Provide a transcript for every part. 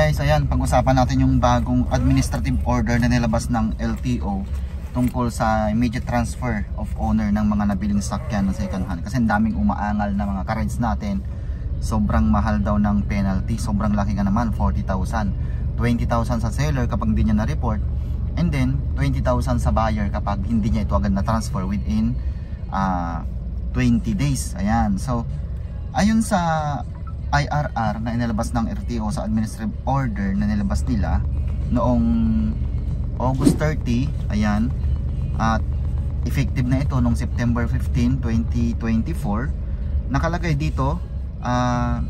guys, ayan, pag-usapan natin yung bagong administrative order na nilabas ng LTO tungkol sa immediate transfer of owner ng mga nabiling sakyan ng second hand. Kasi ang daming umaangal na mga ka-rides natin. Sobrang mahal daw ng penalty, sobrang laki nga naman, 40,000. 20,000 sa seller kapag hindi niya na-report, and then 20,000 sa buyer kapag hindi niya ito agad na-transfer within 20 days. Ayan, so ayon sa IRR na inilabas ng RTO sa administrative order na nilabas nila noong August 30, ayan, at effective na ito noong September 15, 2024. Nakalagay dito sa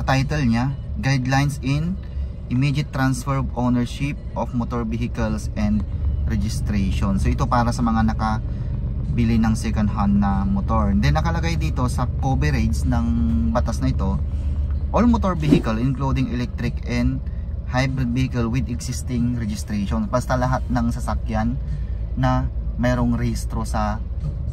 title niya, Guidelines in Immediate Transfer of Ownership of Motor Vehicles and Registration. So ito para sa mga bili ng second hand na motor. Then nakalagay dito sa coverage ng batas na ito, all motor vehicle including electric and hybrid vehicle with existing registration. Basta lahat ng sasakyan na mayroong rehistro sa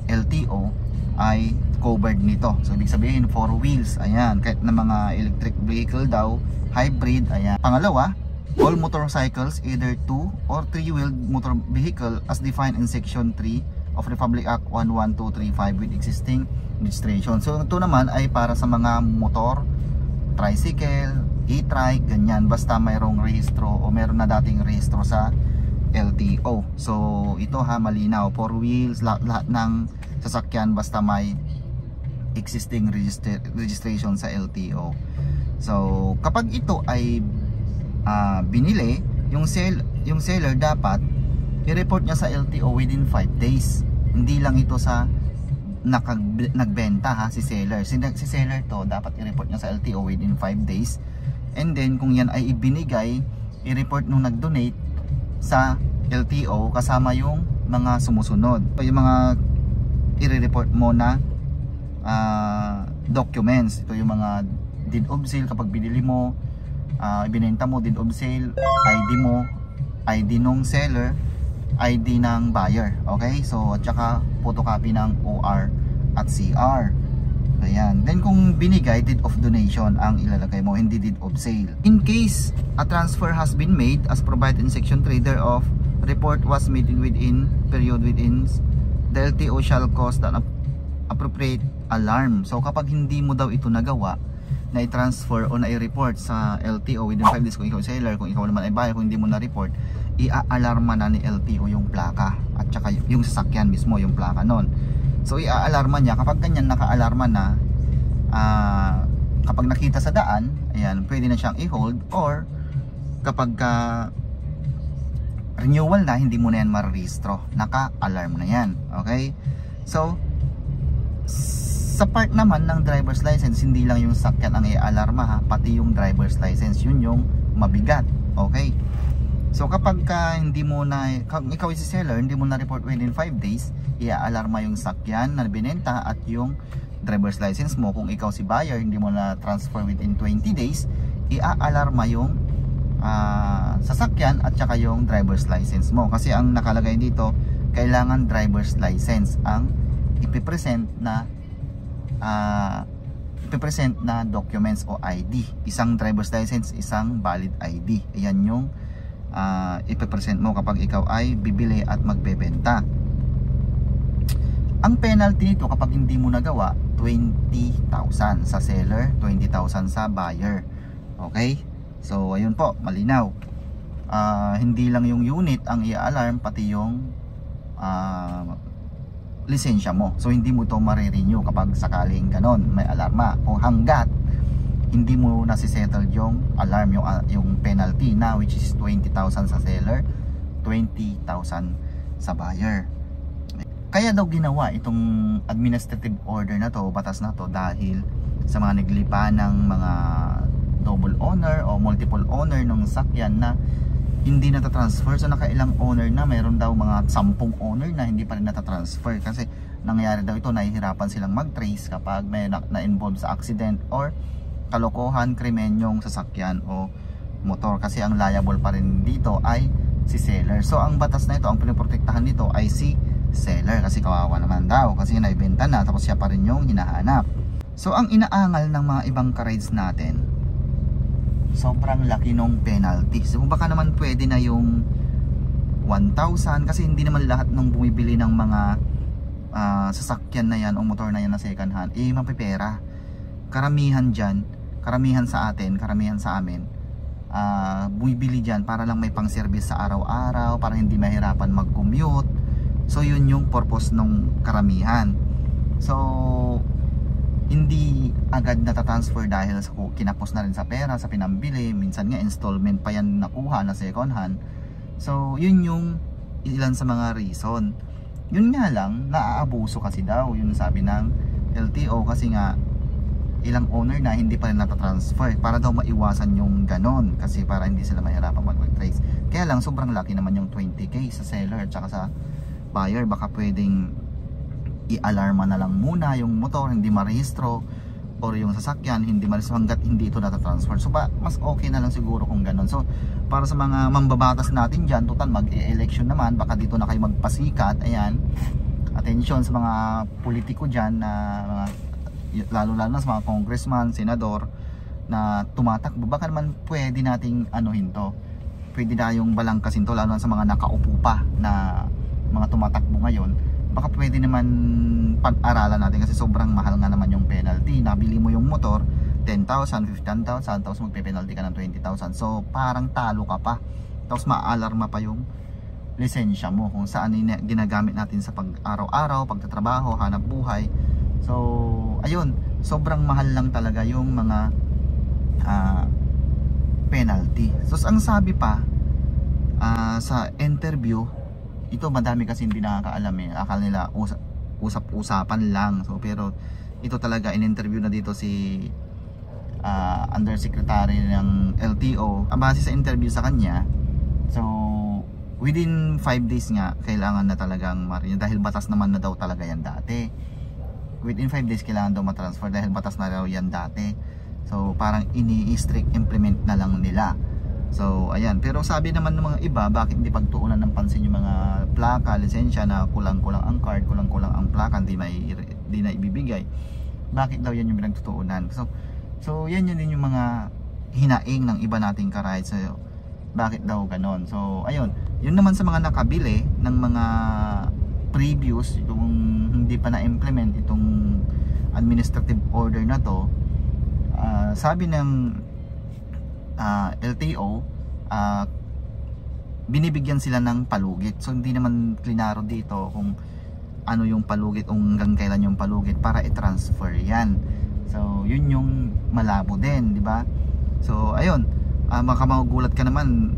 LTO ay covered nito. So ibig sabihin 4 wheels, ayan, kahit na mga electric vehicle daw, hybrid, ayan. Pangalawa, all motorcycles, either 2 or 3-wheeled motor vehicle as defined in section 3 of Republic Act 11235 with existing registration. So ito naman ay para sa mga motor, tricycle, e-trike, ganyan, basta mayroong rehistro o meron na dating rehistro sa LTO. So ito ha, malinaw, 4 wheels, lahat ng sasakyan basta may existing registration sa LTO. So kapag ito ay binili, yung seller dapat i-report niya sa LTO within 5 days. Hindi lang ito sa nagbenta ha, si seller. Si seller to dapat i-report niya sa LTO within 5 days. And then kung yan ay ibinigay, i-report nung nag-donate sa LTO kasama yung mga sumusunod. Yung mga i-report mo na documents. Ito yung mga deed of sale kapag binili mo, ibinenta mo, deed of sale, ID mo, ID nung seller, ID ng buyer, okay? So at saka photocopy ng OR at CR. Ayan. Then kung binigay, deed of donation ang ilalagay mo, hindi deed of sale. In case a transfer has been made as provided in section 3 thereof, report was made within the LTO shall cost an appropriate alarm. So kapag hindi mo daw ito nagawa na i-transfer o na i-report sa LTO within 5 days, kung ikaw seller, kung ikaw naman ay buyer, kung hindi mo na-report, i-aalarma na ni LTO yung plaka at saka yung sasakyan mismo, yung plaka nun. So i-aalarma niya kapag ganyan, naka-alarma na, kapag nakita sa daan, ayan, pwede na siyang i-hold, or kapag renewal na, hindi mo na yan marerehistro, naka-alarm na yan, okay? So sa part naman ng driver's license, hindi lang yung sakyan ang i-alarma ha, pati yung driver's license, yun yung mabigat, okay? So kapag hindi mo na, kung ikaw si seller, hindi mo na report within 5 days, i-alarma yung sakyan na binenta at yung driver's license mo. Kung ikaw si buyer, hindi mo na transfer within 20 days, i-alarma yung sasakyan at saka yung driver's license mo. Kasi ang nakalagay dito, kailangan driver's license ang ipipresent na documents o ID. Isang driver's license, isang valid ID. Ayan yung ipipresent mo kapag ikaw ay bibili at magbebenta. Ang penalty nito kapag hindi mo nagawa, 20,000 sa seller, 20,000 sa buyer. Okay? So ayun po, malinaw. Hindi lang yung unit ang i-alarm, pati yung lisensya mo. So hindi mo to marirenew kapag sakaling ganon may alarma, o hanggat hindi mo nasisettle yung alarm, yung penalty na, which is 20,000 sa seller, 20,000 sa buyer. Kaya daw ginawa itong administrative order na to, batas na to, dahil sa mga naglipa ng mga double owner o multiple owner ng sakyan na hindi natatransfer. So nakailang owner na, mayroon daw mga 10 owner na hindi pa rin natatransfer kasi nangyari daw ito, nahihirapan silang mag-trace kapag may na-involve sa accident or kalokohan, krimenyong sasakyan o motor, kasi ang liable pa rin dito ay si seller. So ang batas na ito, ang pinoprotektahan nito ay si seller, kasi kawawa naman daw kasi naibenta na tapos siya pa rin yung hinahanap. So ang inaangal ng mga ibang ka-rides natin sobrang laki ng penalty. So baka naman pwede na yung 1,000 kasi hindi naman lahat ng bumibili ng mga sasakyan na yan o motor na yan na second hand mapipera. Karamihan dyan, karamihan sa atin, karamihan sa amin bumibili dyan para lang may pang service sa araw-araw, para hindi mahirapan mag-commute. So yun yung purpose ng karamihan. So hindi agad natatransfer dahil kinapos na rin sa pera, sa pinambili. Minsan nga installment pa yan nakuha na second hand. So yun yung ilan sa mga reason. Yun nga lang, naaabuso kasi daw, yun sabi ng LTO, kasi nga ilang owner na hindi pa rin natatransfer para daw maiwasan yung ganon, kasi para hindi sila mahirapan mag-trace. Kaya lang sobrang laki naman yung 20k sa seller at saka sa buyer. Baka pwedeng i-alarma na lang muna yung motor, hindi marehistro, or yung sasakyan hindi marehistro hanggat hindi ito natatransfer. So mas okay na lang siguro kung ganon. So para sa mga mambabatas natin dyan, total mag-e-election naman, baka dito na kayo magpasikat. Ayan, attention sa mga politiko dyan na lalo na sa mga congressman, senador na tumatakbo. Baka naman pwede nating anuhin to, pwede na yung balangkasin to, lalo na sa mga nakaupo pa na mga tumatakbo ngayon. Baka pwede naman pag-aralan natin kasi sobrang mahal nga naman yung penalty. Nabili mo yung motor 10,000, 15,000, tapos magpe-penalty ka ng 20,000. So parang talo ka pa, tapos ma-alarma pa yung lisensya mo kung saan ginagamit natin sa pag-araw-araw, pagtatrabaho, hanap buhay. So ayun, sobrang mahal lang talaga yung mga penalty. So ang sabi pa sa interview, ito madami kasi hindi nakakaalam akala nila usap-usapan lang. So pero ito talaga in-interview na dito si undersecretary ng LTO. Base sa interview sa kanya, so within 5 days nga kailangan na talagang dahil batas naman na daw talaga yan dati. Within 5 days kailangan daw matransfer dahil batas na daw yan dati. So parang ini-strict implement na lang nila. So ayan, pero sabi naman ng mga iba, bakit hindi pagtuunan ng pansin yung mga plaka, lisensya na kulang-kulang ang card, kulang-kulang ang plaka, hindi na ibibigay. Bakit daw yan yung pinagtutuunan? So yan yun din yung mga hinaing ng iba nating ka-rights. So bakit daw ganon? So ayun, yun naman sa mga nakabili ng mga previous, yung hindi pa na-implement itong administrative order na to, sabi ng LTO, binibigyan sila ng palugit. So hindi naman klinaro dito kung ano yung palugit o hanggang kailan yung palugit para i-transfer yan. So yun yung malabo din, di ba? So ayun, makamagugulat ka naman,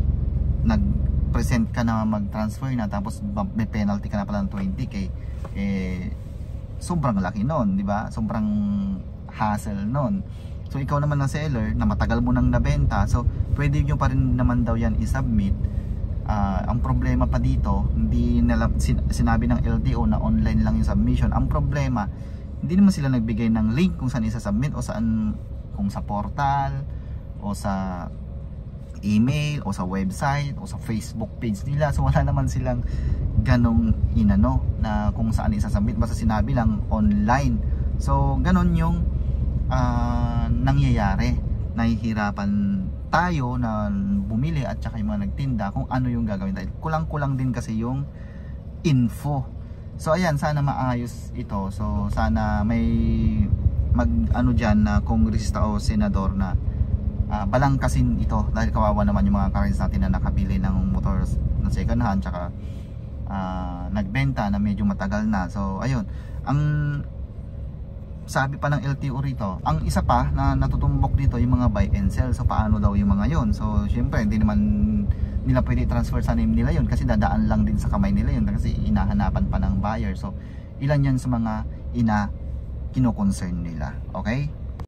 nag-present ka na mag-transfer na tapos may penalty ka na pala ng 20k. Sobrang laki nun, di ba? Sobrang hassle nun. So ikaw naman na seller na matagal mo nang nabenta, so pwede nyo pa rin naman daw yan i-submit. Ang problema pa dito, hindi nila sinabi ng LTO na online lang yung submission. Ang problema, hindi naman sila nagbigay ng link kung saan isa-submit o saan, kung sa portal o sa email o sa website o sa Facebook page nila. So wala naman silang ganong inano na kung saan isa-submit, basta sinabi lang online. So ganon yung nangyayari. Nahihirapan tayo na bumili at saka yung mga nagtinda kung ano yung gagawin tayo. Kulang-kulang din kasi yung info. So ayan, sana maayos ito. So sana may ano dyan na kongresta o senador na balangkasin ito, dahil kawawa naman yung mga karins natin na nakabili ng motor na second hand tsaka nagbenta na medyo matagal na. So ayun, ang sabi pa ng LTO rito, ang isa pa na natutumbok dito yung mga buy and sell. So paano daw yung mga yon? So syempre hindi naman nila pwede transfer sa name nila yon kasi dadaan lang din sa kamay nila yon kasi inahanapan pa ng buyer. So ilan yan sa mga kino-concern nila. Okay?